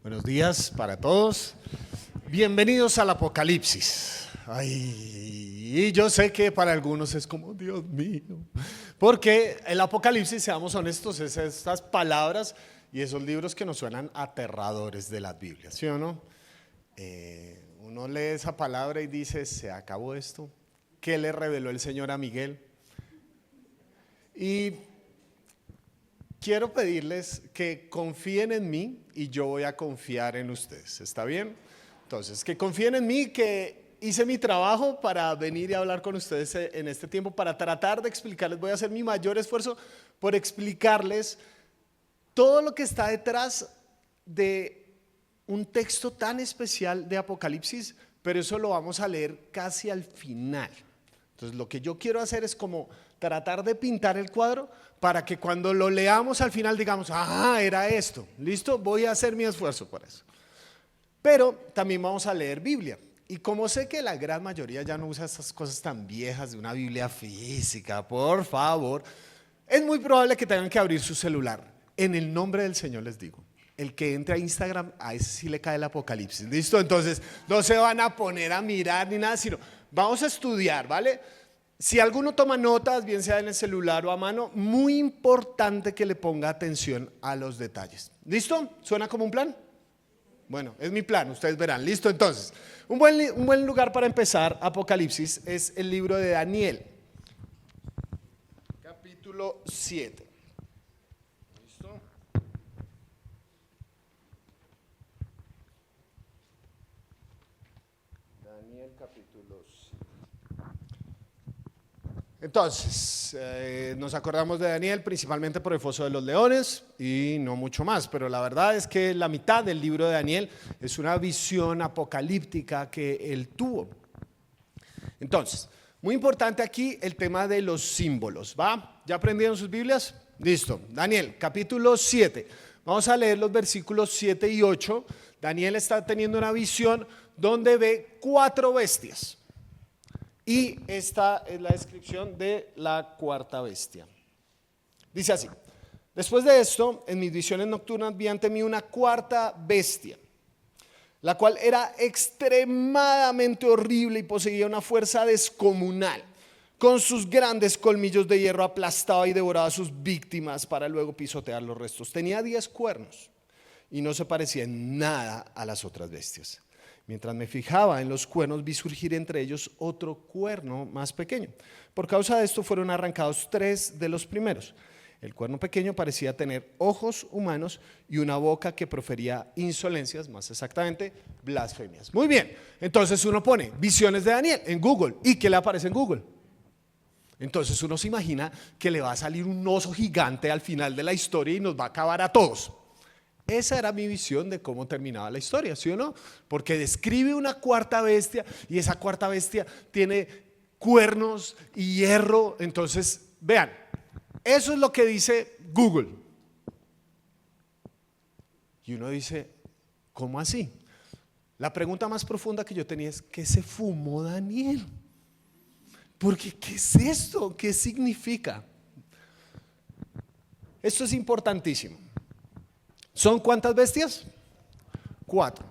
Buenos días para todos. Bienvenidos al Apocalipsis. Ay, y yo sé que para algunos es como, Dios mío, porque el Apocalipsis, seamos honestos, es estas palabras y esos libros que nos suenan aterradores de las Biblias, ¿sí o no? Uno lee esa palabra y dice, ¿se acabó esto? ¿Qué le reveló el Señor a Miguel? Y quiero pedirles que confíen en mí y yo voy a confiar en ustedes, ¿está bien? Entonces, que confíen en mí, que hice mi trabajo para venir y hablar con ustedes en este tiempo, para tratar de explicarles, voy a hacer mi mayor esfuerzo por explicarles todo lo que está detrás de un texto tan especial de Apocalipsis, pero eso lo vamos a leer casi al final. Entonces, lo que yo quiero hacer es como tratar de pintar el cuadro para que cuando lo leamos al final digamos, ah, era esto, listo, voy a hacer mi esfuerzo por eso. Pero también vamos a leer Biblia. Y como sé que la gran mayoría ya no usa estas cosas tan viejas de una Biblia física, por favor, es muy probable que tengan que abrir su celular. En el nombre del Señor les digo, el que entre a Instagram, a ese sí le cae el Apocalipsis, ¿listo? Entonces no se van a poner a mirar ni nada, sino vamos a estudiar, ¿vale? Si alguno toma notas, bien sea en el celular o a mano, muy importante que le ponga atención a los detalles. ¿Listo? ¿Suena como un plan? Bueno, es mi plan, ustedes verán. Listo, entonces, un buen lugar para empezar Apocalipsis es el libro de Daniel, capítulo 7. ¿Listo? Daniel, capítulo 7. Entonces, nos acordamos de Daniel principalmente por el foso de los leones y no mucho más, pero la verdad es que la mitad del libro de Daniel es una visión apocalíptica que él tuvo. Entonces, muy importante aquí el tema de los símbolos, ¿va? ¿Ya aprendieron sus Biblias? Listo. Daniel, capítulo 7. Vamos a leer los versículos 7 y 8. Daniel está teniendo una visión donde ve 4 bestias. Y esta es la descripción de la cuarta bestia. Dice así: después de esto, en mis visiones nocturnas vi ante mí una cuarta bestia, la cual era extremadamente horrible y poseía una fuerza descomunal. Con sus grandes colmillos de hierro aplastaba y devoraba a sus víctimas para luego pisotear los restos. Tenía 10 cuernos y no se parecía en nada a las otras bestias. Mientras me fijaba en los cuernos, vi surgir entre ellos otro cuerno más pequeño. Por causa de esto fueron arrancados 3 de los primeros. El cuerno pequeño parecía tener ojos humanos y una boca que profería insolencias, más exactamente, blasfemias. Muy bien, entonces uno pone visiones de Daniel en Google. ¿Y qué le aparece en Google? Entonces uno se imagina que le va a salir un oso gigante al final de la historia y nos va a acabar a todos. Esa era mi visión de cómo terminaba la historia, ¿sí o no? Porque describe una cuarta bestia y esa cuarta bestia tiene cuernos y hierro. Entonces, vean, eso es lo que dice Google. Y uno dice, ¿cómo así? La pregunta más profunda que yo tenía es, ¿qué se fumó Daniel? Porque, ¿qué es esto? ¿Qué significa? Esto es importantísimo. ¿Son cuántas bestias? 4.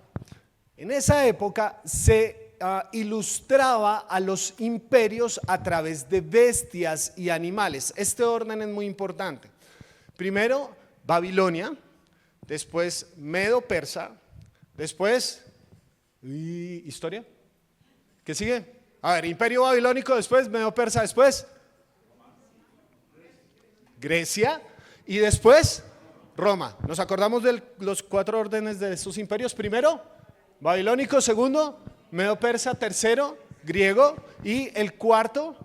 En esa época se ilustraba a los imperios a través de bestias y animales. Este orden es muy importante. Primero Babilonia, después Medo-Persa, después ¿historia? ¿Qué sigue? A ver, Imperio Babilónico, después Medo-Persa, después Grecia y después Roma. ¿Nos acordamos de los 4 órdenes de estos imperios? Primero, babilónico; segundo, medo-persa; tercero, griego; y el cuarto,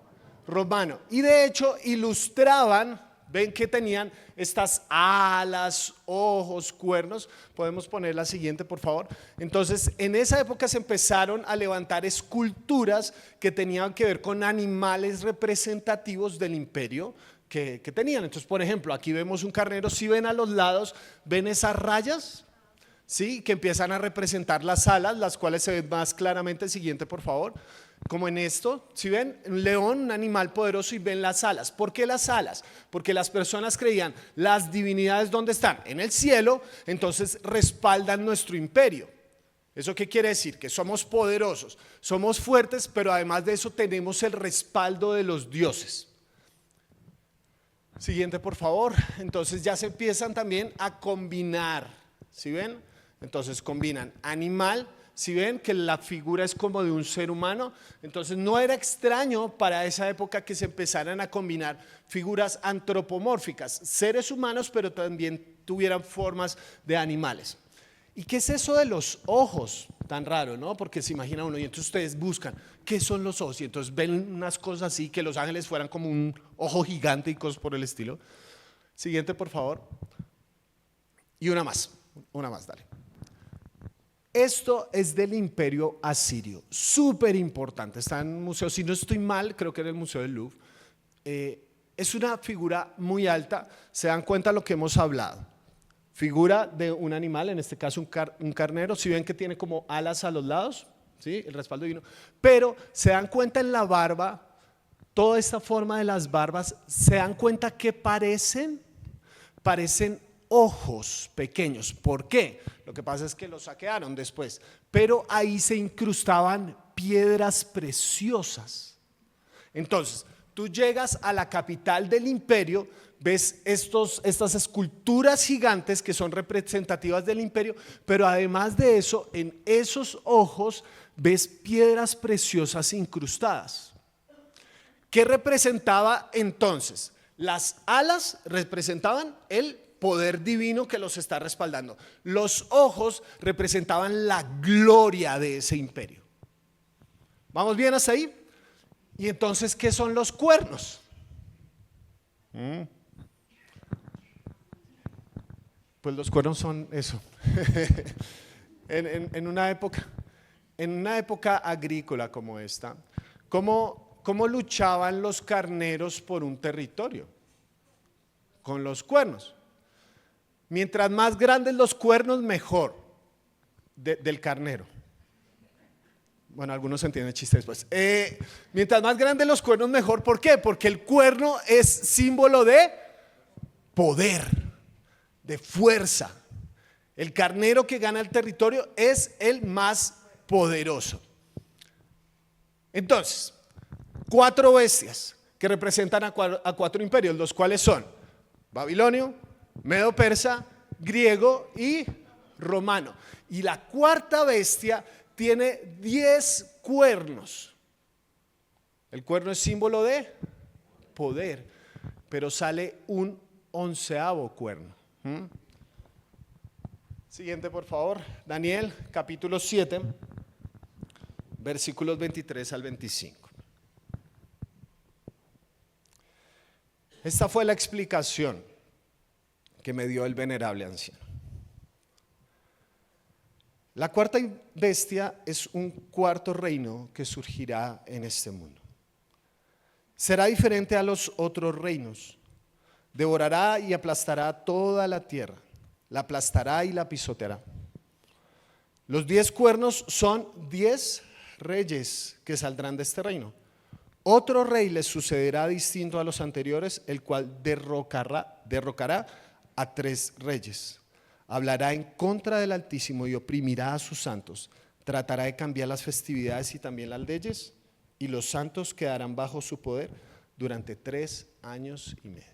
romano. Y de hecho ilustraban, ven que tenían estas alas, ojos, cuernos. Podemos poner la siguiente, por favor. Entonces, en esa época se empezaron a levantar esculturas que tenían que ver con animales representativos del imperio que tenían. Entonces, por ejemplo, aquí vemos un carnero. Si ven a los lados, ven esas rayas, ¿sí? Que empiezan a representar las alas, las cuales se ven más claramente. El siguiente, por favor. como en esto, si ven, un león, un animal poderoso, y ven las alas. ¿Por qué las alas? Porque las personas creían, las divinidades, ¿dónde están? En el cielo, entonces respaldan nuestro imperio. ¿Eso qué quiere decir? Que somos poderosos, somos fuertes, pero además de eso tenemos el respaldo de los dioses. Siguiente, por favor. Entonces ya se empiezan también a combinar, ¿sí ven? Entonces combinan animal. Si ven que la figura es como de un ser humano, entonces no era extraño para esa época que se empezaran a combinar figuras antropomórficas, seres humanos, pero también tuvieran formas de animales. ¿Y qué es eso de los ojos? Tan raro, ¿no? Porque se imagina uno y entonces ustedes buscan, ¿qué son los ojos? Y entonces ven unas cosas así, que los ángeles fueran como un ojo gigante y cosas por el estilo. Siguiente, por favor. Y una más, dale. Esto es del Imperio Asirio, súper importante, está en un museo, si no estoy mal, creo que en el Museo del Louvre. Es una figura muy alta, se dan cuenta de lo que hemos hablado. Figura de un animal, en este caso un carnero, si ven que tiene como alas a los lados, ¿sí? El respaldo divino, pero se dan cuenta en la barba, toda esta forma de las barbas, se dan cuenta que parecen ojos pequeños. ¿Por qué? Lo que pasa es que los saquearon después, pero ahí se incrustaban piedras preciosas. Entonces, tú llegas a la capital del imperio, ves estas esculturas gigantes que son representativas del imperio, pero además de eso, en esos ojos ves piedras preciosas incrustadas. ¿Qué representaba entonces? Las alas representaban el poder divino que los está respaldando. Los ojos representaban la gloria de ese imperio. ¿Vamos bien hasta ahí? Y entonces, ¿qué son los cuernos? Pues los cuernos son eso. en una época agrícola como esta, ¿cómo luchaban los carneros por un territorio? Con los cuernos. Mientras más grandes los cuernos, mejor, del carnero. Bueno, algunos entienden el chiste después. Mientras más grandes los cuernos, mejor. ¿Por qué? Porque el cuerno es símbolo de poder, de fuerza. El carnero que gana el territorio es el más poderoso. Entonces, 4 bestias que representan a 4 imperios, los cuales son babilonio, medo-persa, griego y romano. Y la 4ª bestia tiene 10 cuernos. El cuerno es símbolo de poder, pero sale un 11º cuerno. Siguiente, por favor. Daniel, capítulo 7, versículos 23 al 25. Esta fue la explicación que me dio el venerable anciano. La 4ª bestia es un 4º reino que surgirá en este mundo. Será diferente a los otros reinos. Devorará y aplastará toda la tierra. La aplastará y la pisoteará. Los 10 cuernos son 10 reyes que saldrán de este reino. Otro rey les sucederá distinto a los anteriores, el cual derrocará a 3 reyes. Hablará en contra del Altísimo y oprimirá a sus santos. Tratará de cambiar las festividades y también las leyes, y los santos quedarán bajo su poder durante 3 años y medio.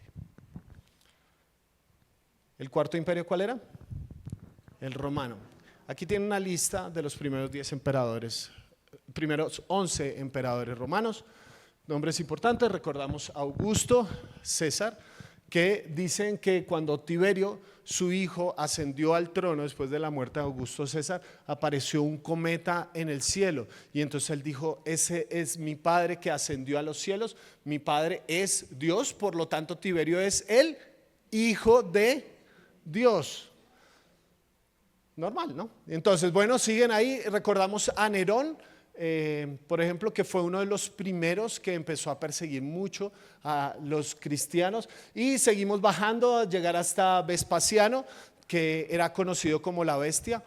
¿El 4º imperio cuál era? El romano. Aquí tiene una lista de los primeros 10 emperadores, primeros 11 emperadores romanos. Nombres importantes, recordamos Augusto, César, que dicen que cuando Tiberio, su hijo, ascendió al trono después de la muerte de Augusto César, apareció un cometa en el cielo y entonces él dijo: ese es mi padre que ascendió a los cielos, mi padre es Dios, por lo tanto Tiberio es el hijo de Dios. Normal, ¿no? Entonces, bueno, siguen ahí, recordamos a Nerón, por ejemplo, que fue uno de los primeros que empezó a perseguir mucho a los cristianos, y seguimos bajando a llegar hasta Vespasiano, que era conocido como la bestia.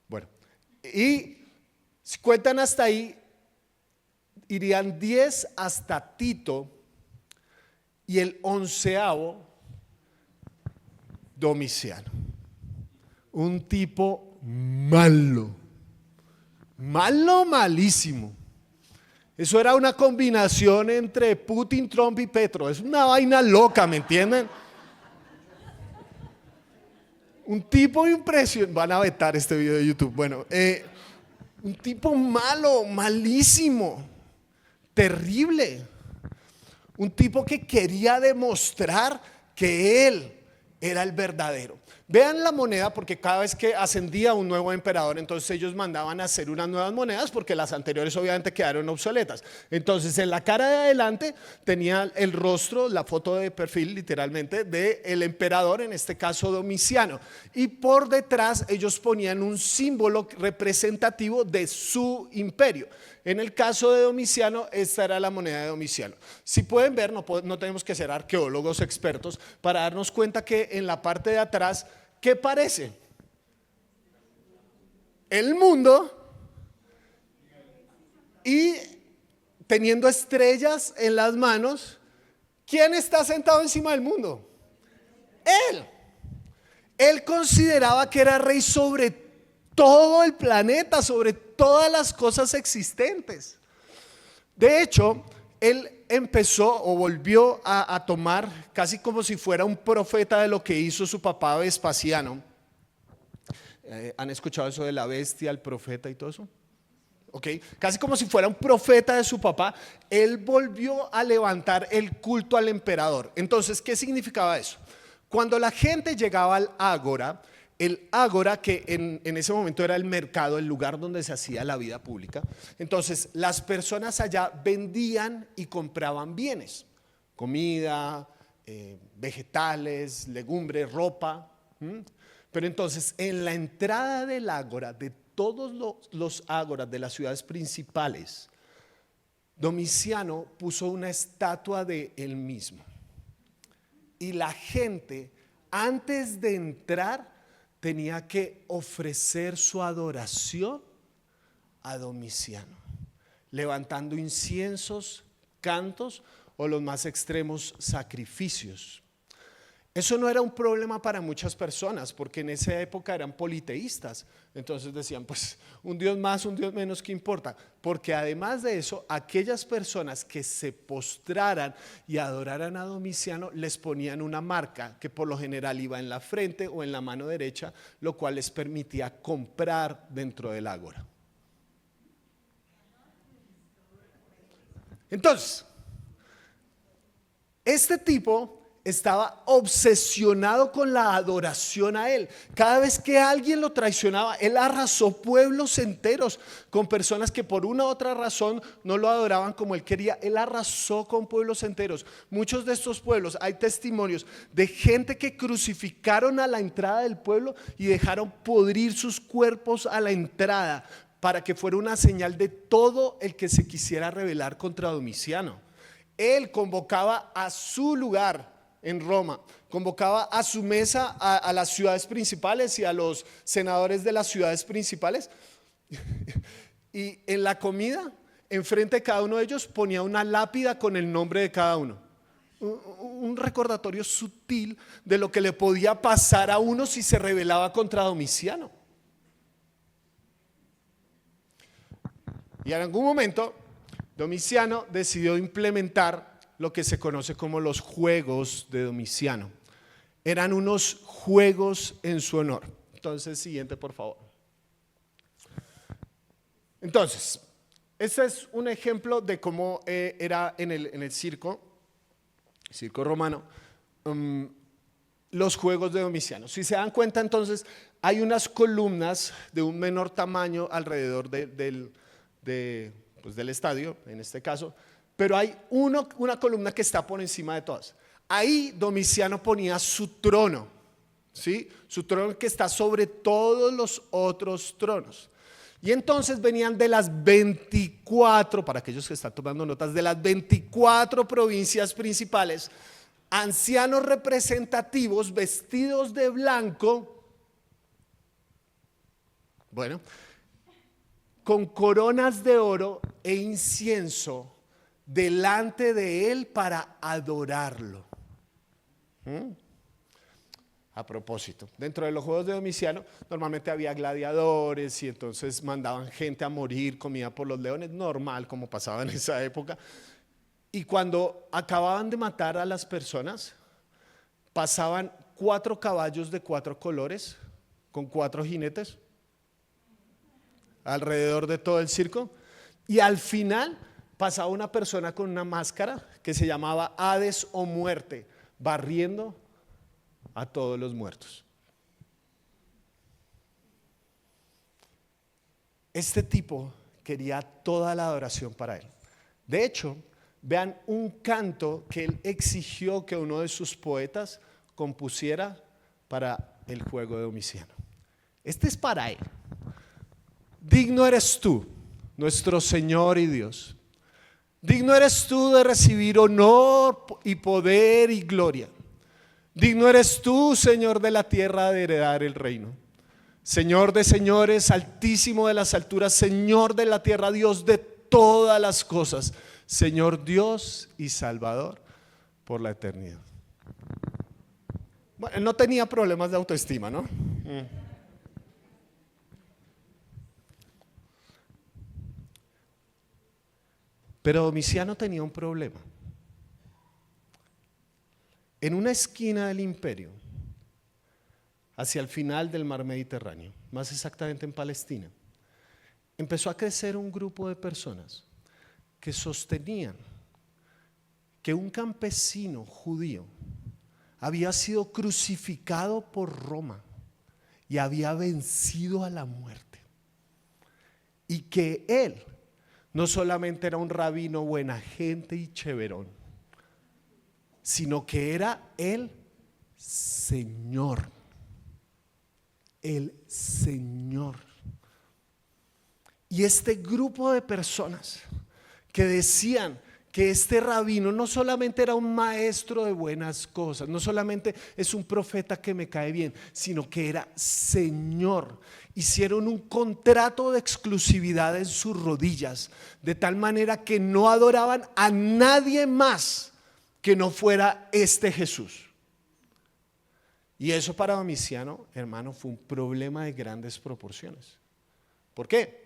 Bueno, y si cuentan hasta ahí, irían 10 hasta Tito y el 11º Domiciano. Un tipo malo, malísimo. Eso era una combinación entre Putin, Trump y Petro. Es una vaina loca, ¿me entienden? Un tipo impresionante. Van a vetar este video de YouTube. Bueno, un tipo malo, malísimo, terrible. Un tipo que quería demostrar que él era el verdadero. Vean la moneda, porque cada vez que ascendía un nuevo emperador, entonces ellos mandaban a hacer unas nuevas monedas porque las anteriores obviamente quedaron obsoletas. Entonces en la cara de adelante tenía el rostro, la foto de perfil literalmente del emperador, en este caso Domiciano, y por detrás ellos ponían un símbolo representativo de su imperio. En el caso de Domiciano, esta era la moneda de Domiciano. Si pueden ver, no tenemos que ser arqueólogos expertos para darnos cuenta que en la parte de atrás, ¿qué parece? El mundo, y teniendo estrellas en las manos. ¿Quién está sentado encima del mundo? Él. Él consideraba que era rey sobre todo el planeta, sobre todas las cosas existentes. De hecho, él empezó o volvió a tomar casi como si fuera un profeta de lo que hizo su papá Vespasiano. ¿Han escuchado eso de la bestia, el profeta y todo eso? Okay. Casi como si fuera un profeta de su papá, él volvió a levantar el culto al emperador. Entonces, ¿qué significaba eso? Cuando la gente llegaba al ágora, el ágora, que en ese momento era el mercado, el lugar donde se hacía la vida pública, entonces las personas allá vendían y compraban bienes, comida, vegetales, legumbres, ropa. Pero entonces en la entrada del ágora, de todos los ágoras de las ciudades principales, Domiciano puso una estatua de él mismo. Y la gente, antes de entrar, tenía que ofrecer su adoración a Domiciano, levantando inciensos, cantos o los más extremos, sacrificios. Eso no era un problema para muchas personas, porque en esa época eran politeístas. Entonces decían, pues un Dios más, un Dios menos, ¿qué importa? Porque además de eso, aquellas personas que se postraran y adoraran a Domiciano les ponían una marca que por lo general iba en la frente o en la mano derecha, lo cual les permitía comprar dentro del ágora. Entonces, este tipo estaba obsesionado con la adoración a él. Cada vez que alguien lo traicionaba, él arrasó pueblos enteros con personas que por una u otra razón no lo adoraban como él quería. Él arrasó con pueblos enteros. Muchos de estos pueblos, hay testimonios de gente que crucificaron a la entrada del pueblo y dejaron podrir sus cuerpos a la entrada para que fuera una señal de todo el que se quisiera rebelar contra Domiciano. Él convocaba a su lugar en Roma, convocaba a su mesa a las ciudades principales y a los senadores de las ciudades principales, y en la comida, enfrente de cada uno de ellos ponía una lápida con el nombre de cada uno. Un recordatorio sutil de lo que le podía pasar a uno si se rebelaba contra Domiciano. Y en algún momento Domiciano decidió implementar lo que se conoce como los juegos de Domiciano. Eran unos juegos en su honor. Entonces, siguiente, por favor. Entonces, este es un ejemplo de cómo era en el circo romano, los juegos de Domiciano. Si se dan cuenta, entonces, hay unas columnas de un menor tamaño alrededor del estadio, en este caso, pero hay una columna que está por encima de todas. Ahí Domiciano ponía su trono, ¿sí? Su trono que está sobre todos los otros tronos. Y entonces venían de las 24, para aquellos que están tomando notas, de las 24 provincias principales, ancianos representativos vestidos de blanco, bueno, con coronas de oro e incienso delante de él para adorarlo. A propósito, dentro de los juegos de Domiciano normalmente había gladiadores y entonces mandaban gente a morir, comida por los leones, normal como pasaba en esa época. Y cuando acababan de matar a las personas, pasaban 4 caballos de 4 colores con 4 jinetes alrededor de todo el circo, y al final pasaba una persona con una máscara que se llamaba Hades o Muerte, barriendo a todos los muertos. Este tipo quería toda la adoración para él. De hecho, vean un canto que él exigió que uno de sus poetas compusiera para el juego de Domiciano. Este es para él. Digno eres tú, nuestro Señor y Dios. Digno eres tú de recibir honor y poder y gloria. Digno eres tú, Señor de la tierra, de heredar el reino. Señor de señores, altísimo de las alturas, Señor de la tierra, Dios de todas las cosas, Señor Dios y Salvador por la eternidad. Bueno, él no tenía problemas de autoestima, ¿no? Pero Domiciano tenía un problema. En una esquina del imperio, hacia el final del mar Mediterráneo, más exactamente en Palestina, empezó a crecer un grupo de personas que sostenían que un campesino judío había sido crucificado por Roma y había vencido a la muerte, y que él no solamente era un rabino buena gente y chéverón, sino que era el Señor. El Señor. Y este grupo de personas que decían que este rabino no solamente era un maestro de buenas cosas, no solamente es un profeta que me cae bien, sino que era Señor. Hicieron un contrato de exclusividad en sus rodillas, de tal manera que no adoraban a nadie más que no fuera este Jesús. Y eso para Domiciano, hermano, fue un problema de grandes proporciones. ¿Por qué?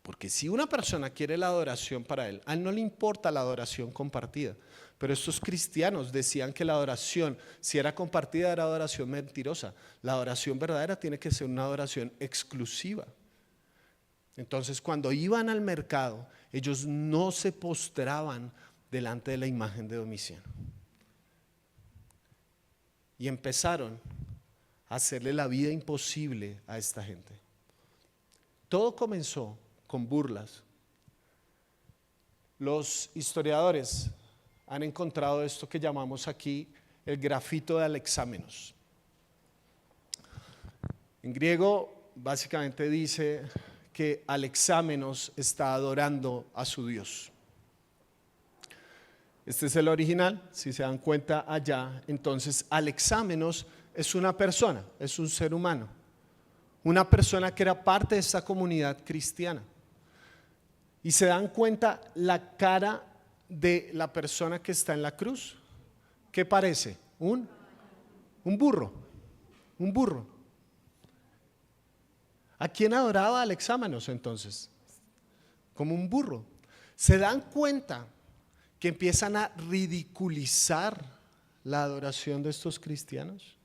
Porque si una persona quiere la adoración para él, a él no le importa la adoración compartida. Pero estos cristianos decían que la adoración, si era compartida, era adoración mentirosa. La adoración verdadera tiene que ser una adoración exclusiva. Entonces, cuando iban al mercado, ellos no se postraban delante de la imagen de Domiciano. Y empezaron a hacerle la vida imposible a esta gente. Todo comenzó con burlas. Los historiadores han encontrado esto que llamamos aquí el grafito de Alexámenos. En griego básicamente dice que Alexámenos está adorando a su Dios. Este es el original, si se dan cuenta allá. Entonces Alexámenos es una persona, es un ser humano, una persona que era parte de esta comunidad cristiana. Y se dan cuenta la cara de la persona que está en la cruz. ¿Qué parece? Un burro, un burro. ¿A quién adoraba Alexámenos entonces? Como un burro. ¿Se dan cuenta que empiezan a ridiculizar la adoración de estos cristianos?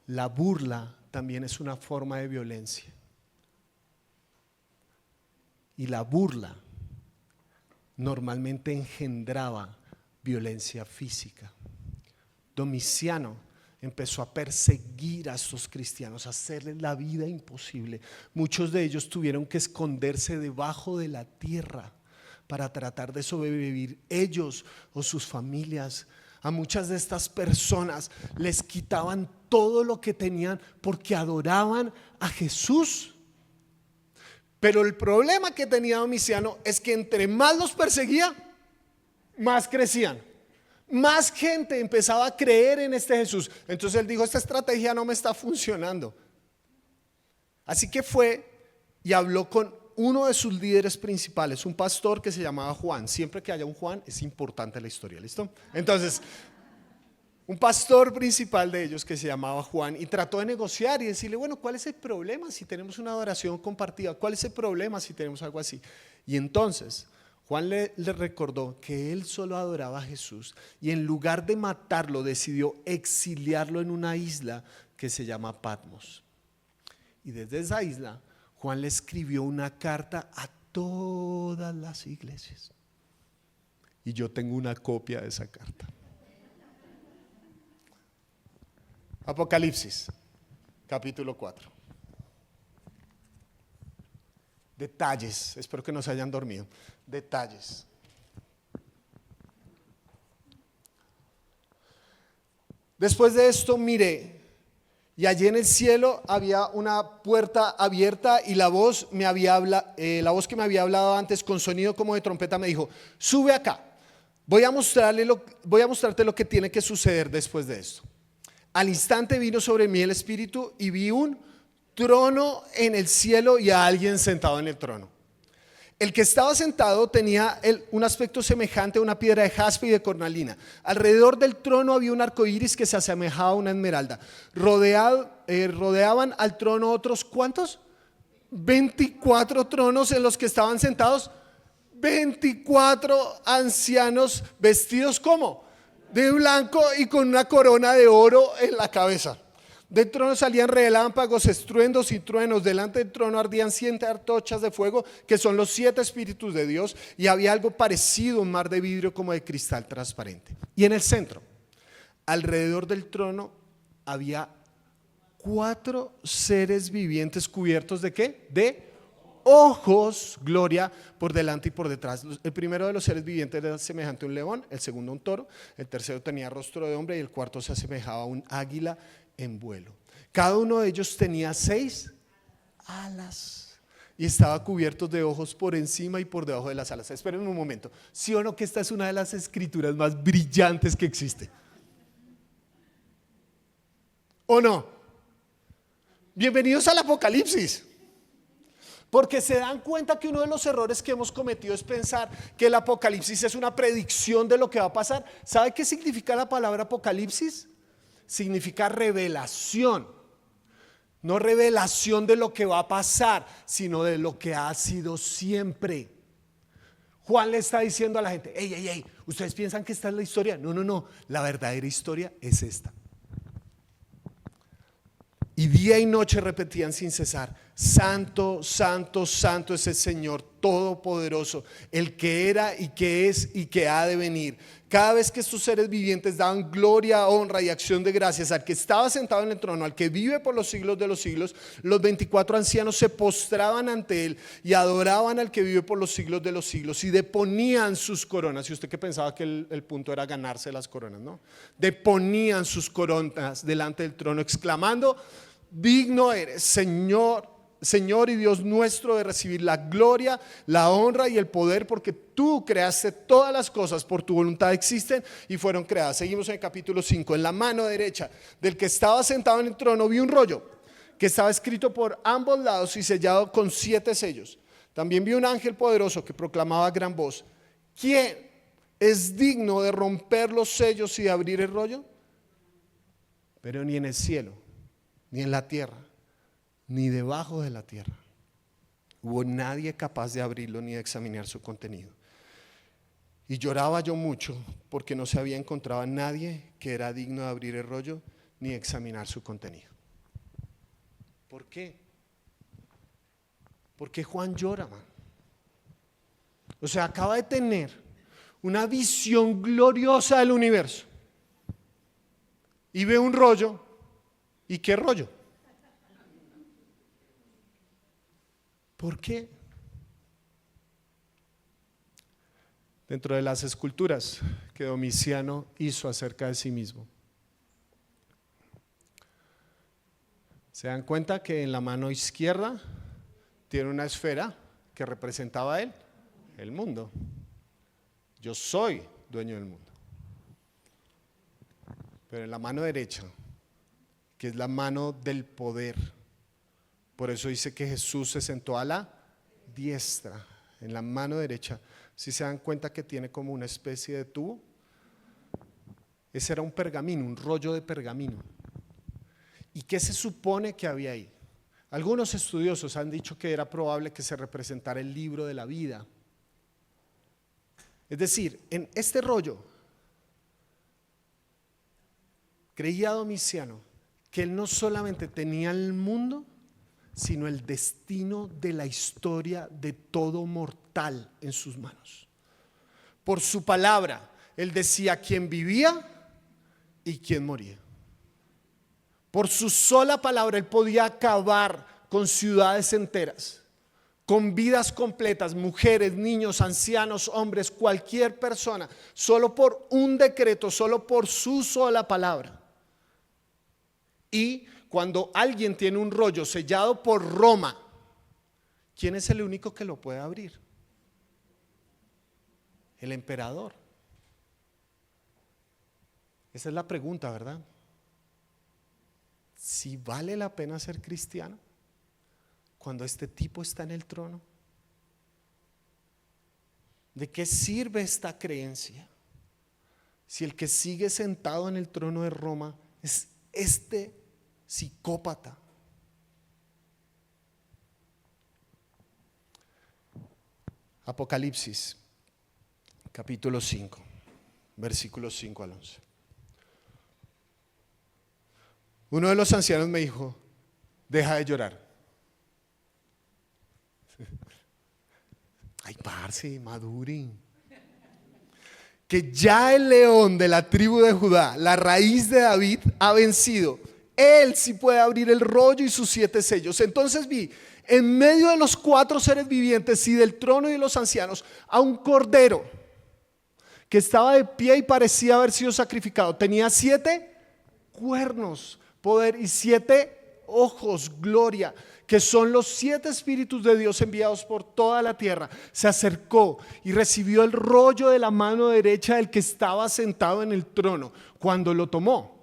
La burla también es una forma de violencia. Y la burla normalmente engendraba violencia física. Domiciano empezó a perseguir a estos cristianos, a hacerles la vida imposible. Muchos de ellos tuvieron que esconderse debajo de la tierra para tratar de sobrevivir ellos o sus familias. A muchas de estas personas les quitaban todo lo que tenían porque adoraban a Jesús. Pero el problema que tenía Domiciano es que entre más los perseguía, más crecían. Más gente empezaba a creer en este Jesús. Entonces él dijo: esta estrategia no me está funcionando. Así que fue y habló con uno de sus líderes principales, un pastor que se llamaba Juan. Siempre que haya un Juan es importante la historia, ¿listo? Entonces, un pastor principal de ellos que se llamaba Juan y trató de negociar y decirle, bueno, ¿cuál es el problema si tenemos una adoración compartida? ¿Cuál es el problema si tenemos algo así? Y entonces Juan le recordó que él solo adoraba a Jesús y en lugar de matarlo decidió exiliarlo en una isla que se llama Patmos. Y desde esa isla Juan le escribió una carta a todas las iglesias. Y yo tengo una copia de esa carta. Apocalipsis, capítulo 4. Detalles, espero que no se hayan dormido. Detalles. Después de esto miré, y allí en el cielo había una puerta abierta y la voz que me había hablado antes con sonido como de trompeta me dijo, sube acá, voy a mostrarte lo que tiene que suceder después de esto. Al instante vino sobre mí el Espíritu y vi un trono en el cielo y a alguien sentado en el trono. El que estaba sentado tenía un aspecto semejante a una piedra de jaspe y de cornalina. Alrededor del trono había un arco iris que se asemejaba a una esmeralda. Rodeaban al trono otros, ¿cuántos? 24 tronos en los que estaban sentados 24 ancianos vestidos ¿cómo? De blanco y con una corona de oro en la cabeza. Del trono salían relámpagos, estruendos y truenos. Delante del trono ardían 7 antorchas de fuego, que son los 7 espíritus de Dios. Y había algo parecido a un mar de vidrio como de cristal transparente. Y en el centro, alrededor del trono, había 4 seres vivientes cubiertos ¿de qué? De ojos, gloria, por delante y por detrás. El primero de los seres vivientes era semejante a un león, el segundo a un toro, el tercero tenía rostro de hombre y el cuarto se asemejaba a un águila en vuelo. Cada uno de ellos tenía 6 alas y estaba cubierto de ojos por encima y por debajo de las alas. Esperen un momento, ¿sí o no que esta es una de las escrituras más brillantes que existe? ¿O no? Bienvenidos al Apocalipsis. Porque se dan cuenta que uno de los errores que hemos cometido es pensar que el Apocalipsis es una predicción de lo que va a pasar. ¿Sabe qué significa la palabra Apocalipsis? Significa revelación. No revelación de lo que va a pasar, sino de lo que ha sido siempre. Juan le está diciendo a la gente, hey, ¿ustedes piensan que esta es la historia? No, la verdadera historia es esta. Y día y noche repetían sin cesar, santo, santo, santo es el Señor Todopoderoso, el que era y que es y que ha de venir. Cada vez que estos seres vivientes daban gloria, honra y acción de gracias al que estaba sentado en el trono, al que vive por los siglos de los siglos, los 24 ancianos se postraban ante él y adoraban al que vive por los siglos de los siglos y deponían sus coronas. Y usted que pensaba que el punto era ganarse las coronas, ¿no? Deponían sus coronas delante del trono exclamando, digno eres, Señor y Dios nuestro, de recibir la gloria, la honra y el poder, porque tú creaste todas las cosas, por tu voluntad existen y fueron creadas. Seguimos en el capítulo 5. En la mano derecha del que estaba sentado en el trono vi un rollo que estaba escrito por ambos lados y sellado con 7 sellos. También vi un ángel poderoso que proclamaba a gran voz, ¿quién es digno de romper los sellos y de abrir el rollo? Pero ni en el cielo, ni en la tierra, ni debajo de la tierra hubo nadie capaz de abrirlo ni de examinar su contenido. Y lloraba yo mucho porque no se había encontrado a nadie que era digno de abrir el rollo ni de examinar su contenido. ¿Por qué? Porque Juan llora, man. O sea, acaba de tener una visión gloriosa del universo y ve un rollo. ¿Y qué rollo? ¿Por qué? Dentro de las esculturas que Domiciano hizo acerca de sí mismo, se dan cuenta que en la mano izquierda tiene una esfera que representaba a él, el mundo. Yo soy dueño del mundo. Pero en la mano derecha, que es la mano del poder, por eso dice que Jesús se sentó a la diestra, en la mano derecha, si se dan cuenta que tiene como una especie de tubo, ese era un pergamino, un rollo de pergamino. ¿Y qué se supone que había ahí? Algunos estudiosos han dicho que era probable que se representara el libro de la vida. Es decir, en este rollo creía Domiciano que él no solamente tenía el mundo, sino el destino de la historia de todo mortal en sus manos. Por su palabra, él decía quién vivía y quién moría. Por su sola palabra, él podía acabar con ciudades enteras, con vidas completas, mujeres, niños, ancianos, hombres, cualquier persona, solo por un decreto, solo por su sola palabra. Y cuando alguien tiene un rollo sellado por Roma, ¿quién es el único que lo puede abrir? El emperador. Esa es la pregunta, ¿verdad? Si vale la pena ser cristiano cuando este tipo está en el trono. ¿De qué sirve esta creencia si el que sigue sentado en el trono de Roma es este psicópata? Apocalipsis, capítulo 5, versículos 5 al 11. Uno de los ancianos me dijo: deja de llorar. Ay, parce, maduren. Que ya el león de la tribu de Judá, la raíz de David, ha vencido. Él sí puede abrir el rollo y sus 7 sellos. Entonces vi en medio de los 4 seres vivientes y del trono y de los ancianos a un cordero que estaba de pie y parecía haber sido sacrificado. Tenía 7 cuernos, poder, y 7 ojos, gloria, que son los 7 espíritus de Dios enviados por toda la tierra. Se acercó y recibió el rollo de la mano derecha del que estaba sentado en el trono. Cuando lo tomó,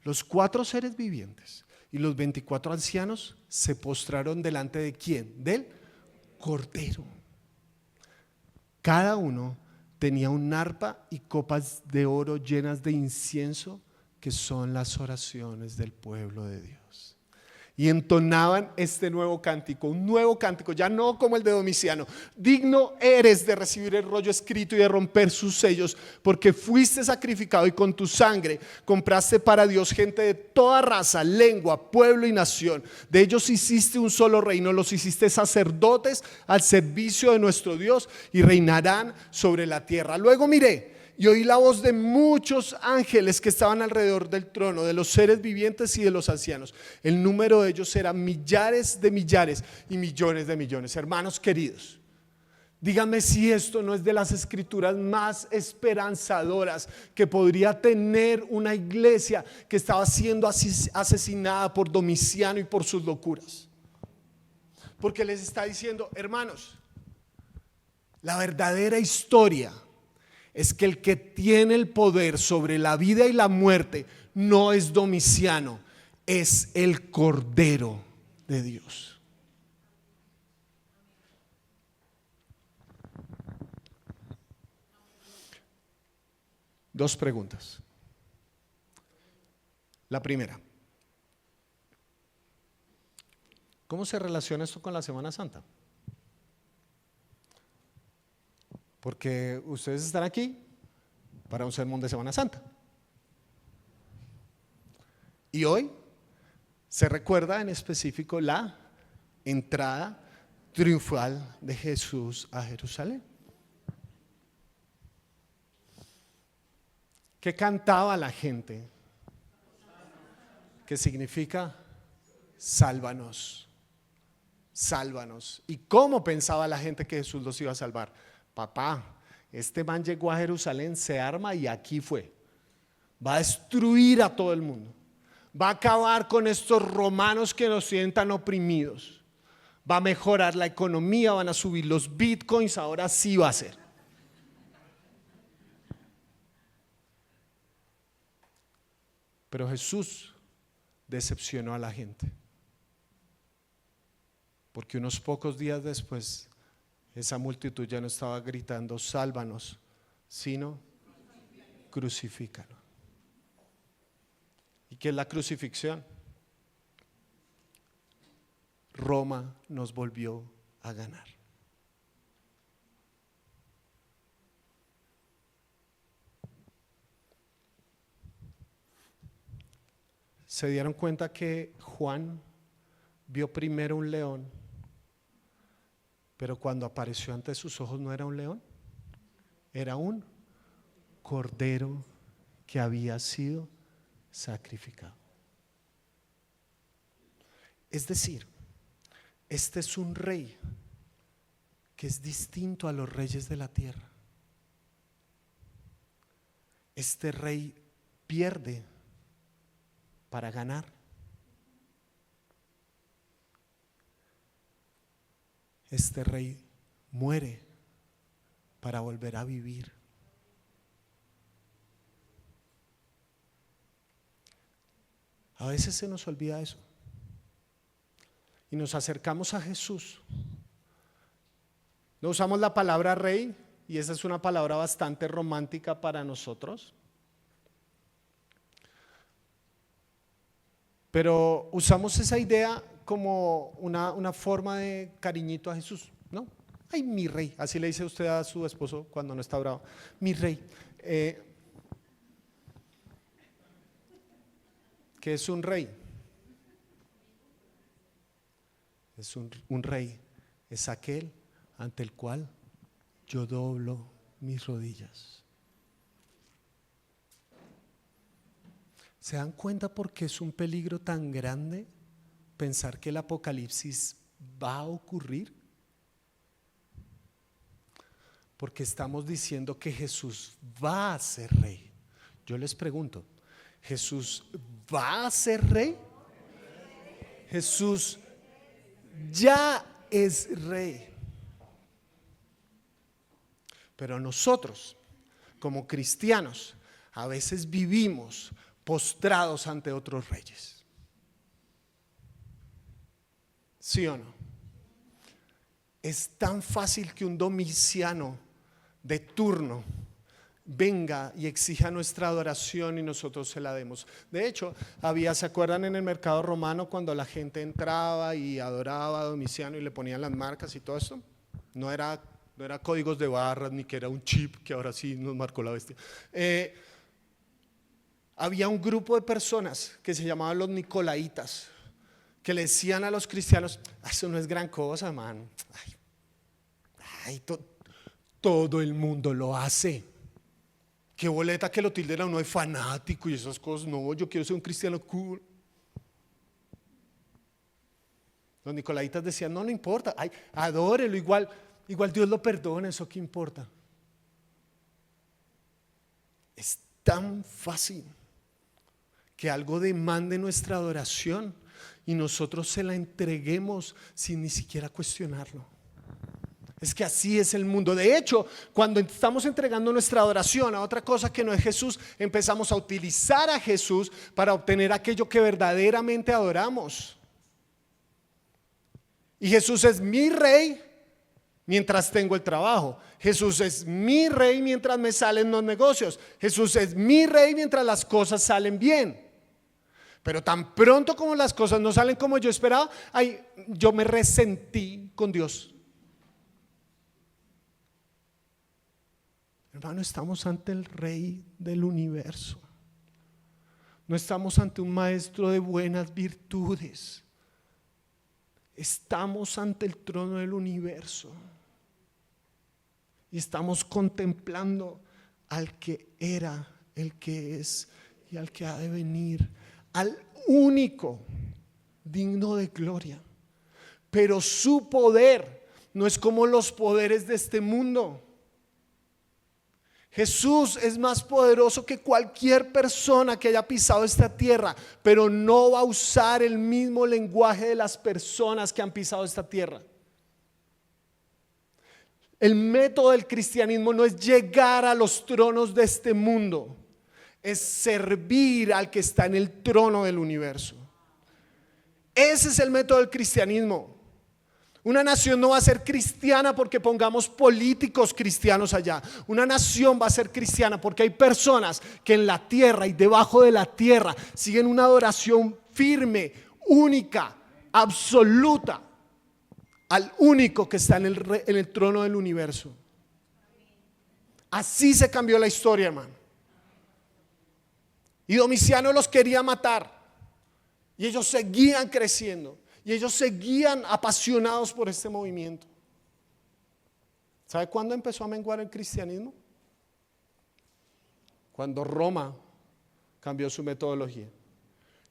los 4 seres vivientes y los 24 ancianos se postraron delante de ¿quién? Del Cordero. Cada uno tenía un arpa y copas de oro llenas de incienso, que son las oraciones del pueblo de Dios. Y entonaban este nuevo cántico, un nuevo cántico, ya no como el de Domiciano: digno eres de recibir el rollo escrito y de romper sus sellos, porque fuiste sacrificado y con tu sangre compraste para Dios gente de toda raza, lengua, pueblo y nación. De ellos hiciste un solo reino, los hiciste sacerdotes al servicio de nuestro Dios, y reinarán sobre la tierra. Luego miré y oí la voz de muchos ángeles que estaban alrededor del trono, de los seres vivientes y de los ancianos. El número de ellos era millares de millares y millones de millones. Hermanos queridos, díganme si esto no es de las escrituras más esperanzadoras que podría tener una iglesia que estaba siendo asesinada por Domiciano y por sus locuras. Porque les está diciendo: hermanos, la verdadera historia es que el que tiene el poder sobre la vida y la muerte no es Domiciano, es el Cordero de Dios. Dos preguntas. La primera: ¿cómo se relaciona esto con la Semana Santa? Porque ustedes están aquí para un sermón de Semana Santa. Y hoy se recuerda en específico la entrada triunfal de Jesús a Jerusalén. ¿Qué cantaba la gente? ¿Qué significa? Sálvanos, sálvanos. ¿Y cómo pensaba la gente que Jesús los iba a salvar? Papá, este man llegó a Jerusalén, se arma y aquí fue. Va a destruir a todo el mundo. Va a acabar con estos romanos que nos tienen tan oprimidos. Va a mejorar la economía, van a subir los bitcoins, ahora sí va a ser. Pero Jesús decepcionó a la gente, porque unos pocos días después esa multitud ya no estaba gritando sálvanos, sino crucifícalo. ¿Y qué es la crucifixión? Roma nos volvió a ganar. ¿Se dieron cuenta que Juan vio primero un león, pero cuando apareció ante sus ojos no era un león? Era un cordero que había sido sacrificado. Es decir, este es un rey que es distinto a los reyes de la tierra. Este rey pierde para ganar. Este rey muere para volver a vivir. A veces se nos olvida eso y nos acercamos a Jesús. No usamos la palabra rey, y esa es una palabra bastante romántica para nosotros, pero usamos esa idea como una forma de cariñito a Jesús, ¿no? Ay, mi rey, así le dice usted a su esposo cuando no está bravo, mi rey. ¿Qué es un rey? Es un rey, es aquel ante el cual yo doblo mis rodillas. ¿Se dan cuenta por qué es un peligro tan grande pensar que el apocalipsis va a ocurrir? Porque estamos diciendo que Jesús va a ser rey. Yo les pregunto, ¿Jesús va a ser rey? Jesús ya es rey. Pero nosotros, como cristianos, a veces vivimos postrados ante otros reyes. ¿Sí o no? Es tan fácil que un Domiciano de turno venga y exija nuestra adoración y nosotros se la demos. De hecho, ¿se acuerdan en el mercado romano cuando la gente entraba y adoraba a Domiciano y le ponían las marcas y todo esto? No era códigos de barras ni que era un chip que ahora sí nos marcó la bestia. Había un grupo de personas que se llamaban los Nicolaitas, que le decían a los cristianos: eso no es gran cosa, man. Todo el mundo lo hace. Qué boleta que lo tilden a uno de fanático y esas cosas. No, yo quiero ser un cristiano cool. Los Nicolaitas decían: no importa, adórelo, igual Dios lo perdona, eso qué importa. Es tan fácil que algo demande nuestra adoración y nosotros se la entreguemos sin ni siquiera cuestionarlo. Es que así es el mundo. De hecho, cuando estamos entregando nuestra adoración a otra cosa que no es Jesús, empezamos a utilizar a Jesús para obtener aquello que verdaderamente adoramos. Y Jesús es mi rey mientras tengo el trabajo. Jesús es mi rey mientras me salen los negocios. Jesús es mi rey mientras las cosas salen bien. Pero tan pronto como las cosas no salen como yo esperaba, yo me resentí con Dios. Hermano, estamos ante el Rey del universo. No estamos ante un maestro de buenas virtudes. Estamos ante el trono del universo. Y estamos contemplando al que era, el que es y al que ha de venir, al único digno de gloria. Pero su poder no es como los poderes de este mundo. Jesús es más poderoso que cualquier persona que haya pisado esta tierra, pero no va a usar el mismo lenguaje de las personas que han pisado esta tierra. El método del cristianismo no es llegar a los tronos de este mundo, es servir al que está en el trono del universo. Ese es el método del cristianismo. Una nación no va a ser cristiana porque pongamos políticos cristianos allá. Una nación va a ser cristiana porque hay personas que en la tierra y debajo de la tierra siguen una adoración firme, única, absoluta al único que está en el trono del universo. Así se cambió la historia, hermano. Y Domiciano los quería matar. Y ellos seguían creciendo. Y ellos seguían apasionados por este movimiento. ¿Sabe cuándo empezó a menguar el cristianismo? Cuando Roma cambió su metodología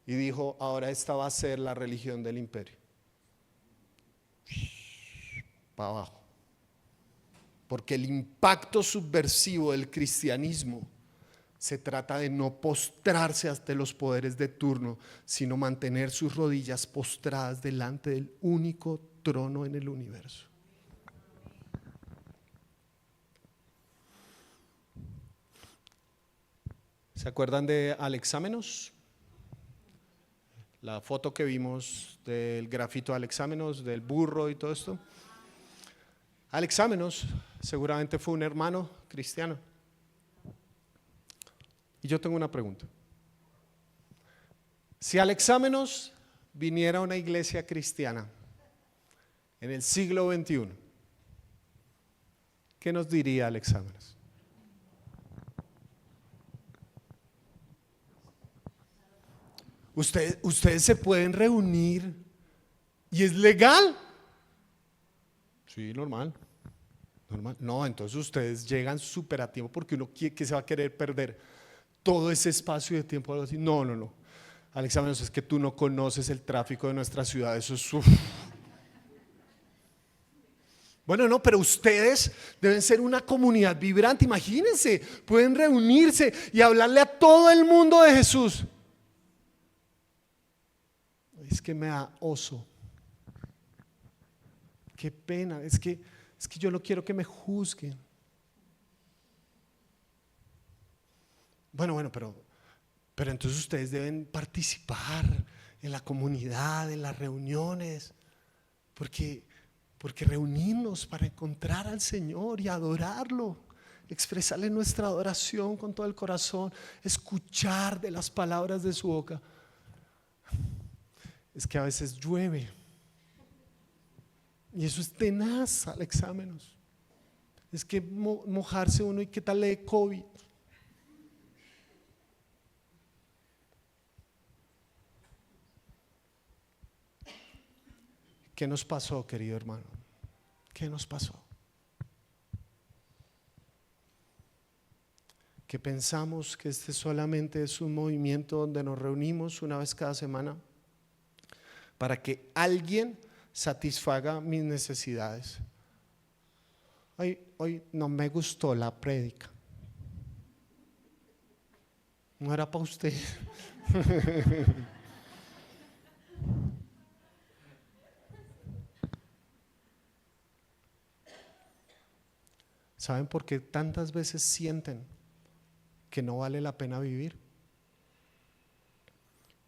y dijo: ahora esta va a ser la religión del imperio. Para abajo. Porque el impacto subversivo del cristianismo se trata de no postrarse ante los poderes de turno, sino mantener sus rodillas postradas delante del único trono en el universo. ¿Se acuerdan de Alexámenos? La foto que vimos del grafito de Alexámenos, del burro y todo esto. Alexámenos seguramente fue un hermano cristiano. Y yo tengo una pregunta. Si Alexámenos viniera a una iglesia cristiana en el siglo XXI, ¿qué nos diría Alexámenos? Ustedes se pueden reunir y es legal. Sí, normal. No, entonces ustedes llegan súper a tiempo porque uno que se va a querer perder todo ese espacio de tiempo, algo así. No. Alexámenos, es que tú no conoces el tráfico de nuestra ciudad. Eso es Bueno, no, pero ustedes deben ser una comunidad vibrante. Imagínense, pueden reunirse y hablarle a todo el mundo de Jesús. Es que me da oso. Qué pena, es que yo no quiero que me juzguen. Bueno, pero entonces ustedes deben participar en la comunidad, en las reuniones, porque reunirnos para encontrar al Señor y adorarlo, expresarle nuestra adoración con todo el corazón, escuchar de las palabras de su boca. Es que a veces llueve y eso es tenaz, Alexámenos. Es que mojarse uno y qué tal le dé COVID. ¿Qué nos pasó, querido hermano? ¿Qué nos pasó? Que pensamos que este solamente es un movimiento donde nos reunimos una vez cada semana para que alguien satisfaga mis necesidades. Hoy no me gustó la prédica. No era para usted. ¿Saben por qué tantas veces sienten que no vale la pena vivir?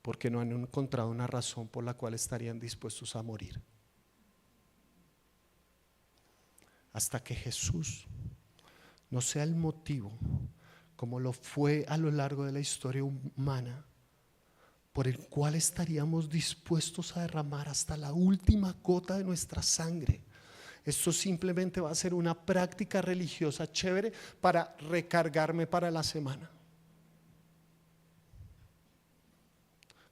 Porque no han encontrado una razón por la cual estarían dispuestos a morir. Hasta que Jesús no sea el motivo, como lo fue a lo largo de la historia humana, por el cual estaríamos dispuestos a derramar hasta la última gota de nuestra sangre. Esto simplemente va a ser una práctica religiosa chévere para recargarme para la semana.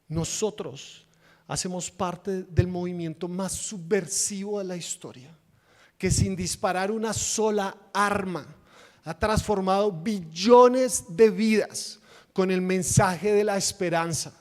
Nosotros hacemos parte del movimiento más subversivo de la historia, que sin disparar una sola arma ha transformado billones de vidas con el mensaje de la esperanza.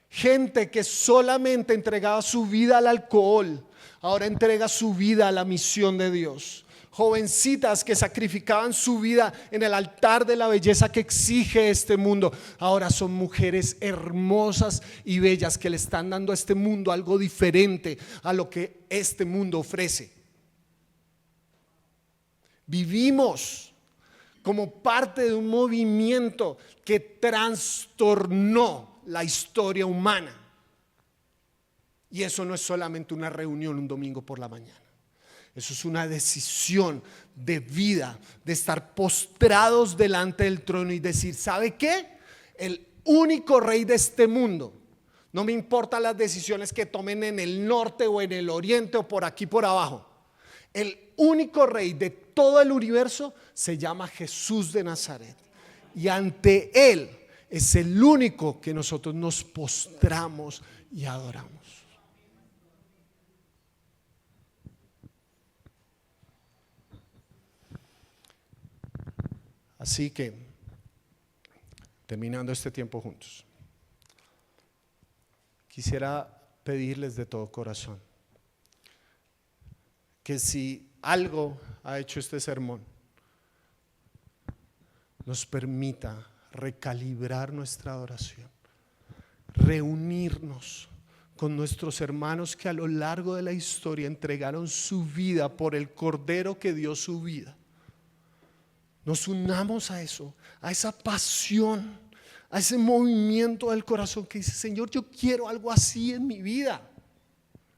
Gente que solamente entregaba su vida al alcohol, ahora entrega su vida a la misión de Dios. Jovencitas que sacrificaban su vida en el altar de la belleza que exige este mundo, ahora son mujeres hermosas y bellas que le están dando a este mundo algo diferente a lo que este mundo ofrece. Vivimos como parte de un movimiento que trastornó la historia humana. Y eso no es solamente una reunión un domingo por la mañana. Eso es una decisión de vida, de estar postrados delante del trono y decir, ¿sabe qué? El único rey de este mundo, no me importan las decisiones que tomen en el norte o en el oriente o por aquí por abajo, el único rey de todo el universo se llama Jesús de Nazaret. Y ante Él es el único que nosotros nos postramos y adoramos. Así que, terminando este tiempo juntos, quisiera pedirles de todo corazón que si algo ha hecho este sermón, nos permita recalibrar nuestra adoración, reunirnos con nuestros hermanos que a lo largo de la historia entregaron su vida por el Cordero que dio su vida. Nos unamos a eso, a esa pasión, a ese movimiento del corazón que dice, Señor, yo quiero algo así en mi vida.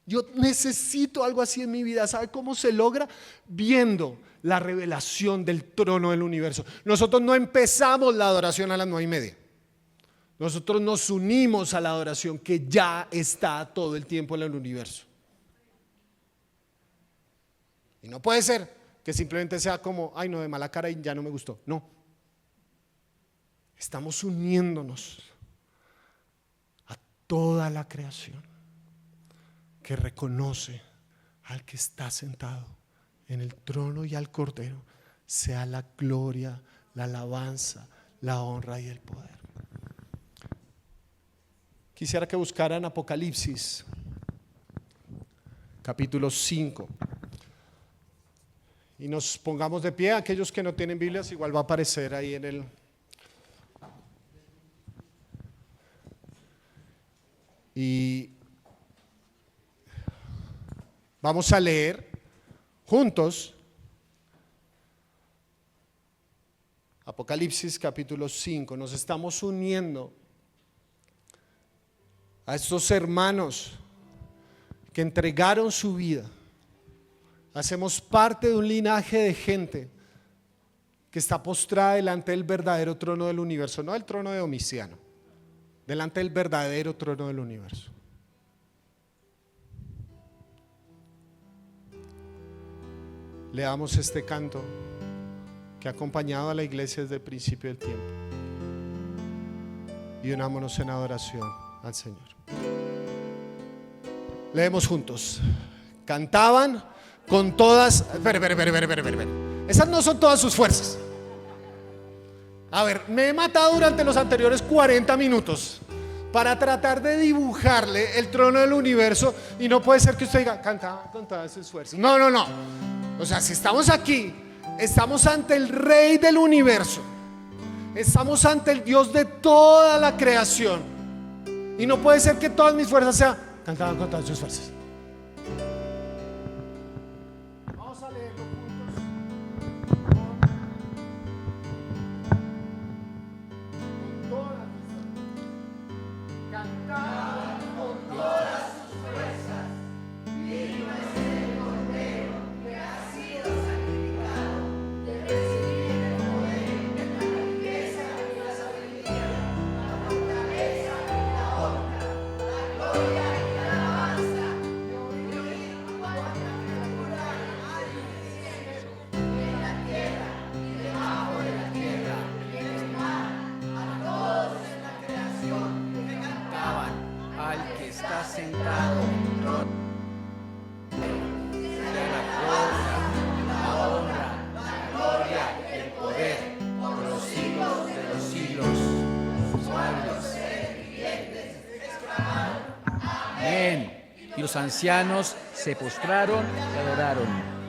Yo necesito algo así en mi vida. ¿Sabe cómo se logra? Viendo la revelación del trono del universo. Nosotros no empezamos la adoración a las 9:30. Nosotros nos unimos a la adoración que ya está todo el tiempo en el universo. Y no puede ser que simplemente sea como, ay no, de mala cara y ya no me gustó. No. Estamos uniéndonos a toda la creación que reconoce al que está sentado en el trono y al Cordero, sea la gloria, la alabanza, la honra y el poder. Quisiera que buscaran Apocalipsis, capítulo 5. Y nos pongamos de pie. Aquellos que no tienen Biblias, igual va a aparecer ahí en el... Y vamos a leer juntos Apocalipsis capítulo 5. Nos estamos uniendo a estos hermanos que entregaron su vida. Hacemos parte de un linaje de gente que está postrada delante del verdadero trono del universo, no el trono de Domiciano, delante del verdadero trono del universo. Leamos este canto que ha acompañado a la iglesia desde el principio del tiempo y unámonos en adoración al Señor. Leemos juntos. Cantaban con todas, esas no son todas sus fuerzas. A ver, me he matado durante los anteriores 40 minutos para tratar de dibujarle el trono del universo y no puede ser que usted diga, cantaban con todas sus fuerzas. No. O sea, si estamos aquí, estamos ante el Rey del universo, estamos ante el Dios de toda la creación y no puede ser que todas mis fuerzas sean, cantaban con todas sus fuerzas. Los ancianos se postraron y adoraron.